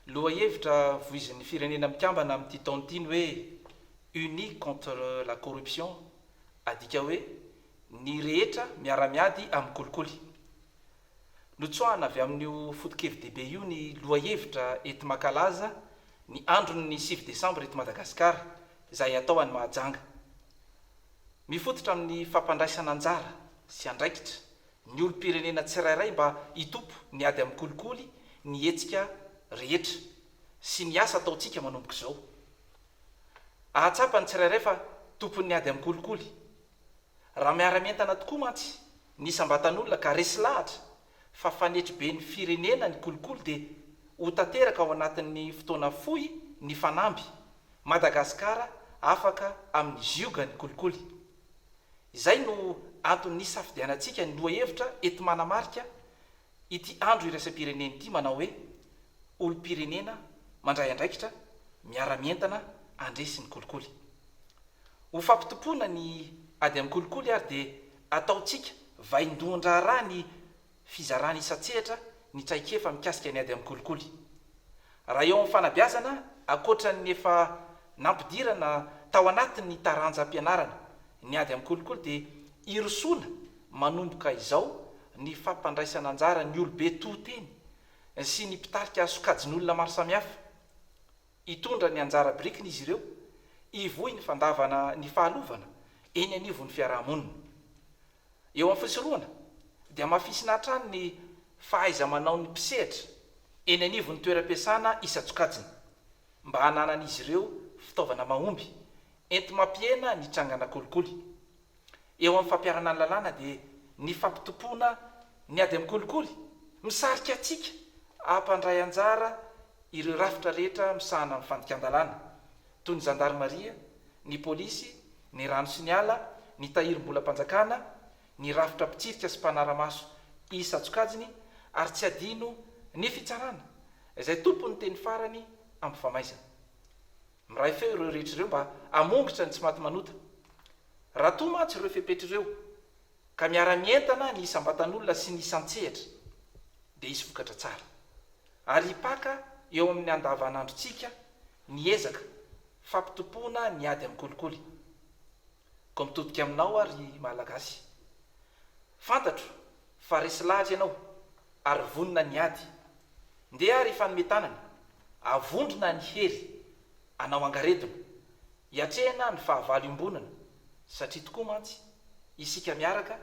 loha hevitra voizin'ny firenena mikambana amin'ity taontiny hoe unis contre la corruption, adika hoe ny rehetra miara-miady amin'ny kolikoly. Notsoahana avy amin'io foto-kevin-dehibe io ny loha hevitra ety mankalaza ny andron'ny 6 Desambra eto Madagasikara izay atao any Mahajanga. Mifototra amin'ny fampandraisana anjara sy andraikitra ny olo-pirenena tsirairay mba hitompo ny ady amin'ny kolikoly ny hetsika rehetra sy ny asa ataontsika manomboka izao. Ahatsapa ny tsirairay fa tompon'ny ady amin'ny kolikoly. Raha miara-mientana tokoa mantsy ny sambatan'olona ka resy lahatra fa fanetry be ny firenena ny kolikoly dia ho tanteraka ao anatin'ny fotoana fohy ny fanamby Madagasikara afaka amin'ny zioga ny kolikoly. Izay no antony safidianantsika ny loha hevitra ety manamarika ity andro iraisam-pirenena ity manao hoe olo-pirenena mandray andraikitra miara-mientana andresy ny kolikoly. Ho fampitompona ny ady amin'ny kolikoly ary dia ataontsika vaindohan-draharaha ny fizarana isan-tsehatra ny traikefa mikasika ny ady amin'ny kolikoly. Raha eo amin'ny fanabeazana ankoatran'ny efa nampidirana tao anatin'ny taranjam-pianarana ny ady amin'ny kolikoly dia irosoana manomboka izao ny fampandraisana anjara ny olobe tohiteny sy ny mpitarika sokajin'olona maro samihafa. Hitondra ny anjara birikiny izy ireo hivohy ny fandavana ny fahalovana eny anivon'ny fiarahamonina. Eo amin'ny fisorohana dia mafisina hatrany ny fahaiza-manao ny mpisehatra eny anivon'ny toeram-piasana isan-tsokajiny mba hananan'izy ireo fitaovana mahomby enti-mampiena ny trangana kolikoly. Eo amin'ny fampiarana ny lalàna dia ny fampitompoana ny ady amin'ny kolikoly misarika atsika hampandray anjara ireo rafitra rehetra misahana amin'ny fandikan-dalàna toy ny zandarmaria, ny polisy, ny rano sy ny ala, ny tahirim-bolam-panjakana, ny rafitra mpitsirika sy mpanara-maso isan-tsokajiny ary tsy adino ny fitsarana izay tompony teny farany amin'ny famaizana. Miray feo ireo rehetra ireo mba hamongotra ny tsy maty manota. Raha toa mantsy ireo fepetra ireo ka miara-mientana ny sambatan'olona sy ny isan-tsehatra dia hisy vokatra tsara ary hipaka eo amin'ny andavanandrontsika ny ezaka fampitompoana ny ady amin'ny kolikoly. Ko mitodika aminao ary malagasy, fantatro fa resy lahatra ianao ary vonona ny ady, ndeha ary fanome tanana avondrona ny hery anao angaredona, hiatrehana ny fahavalo iombonana satria tokoa mantsy isika miaraka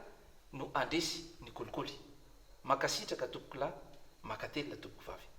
no andresy ny kolikoly. Makasitraka tompoko lahy, makatelina tompoko vavy.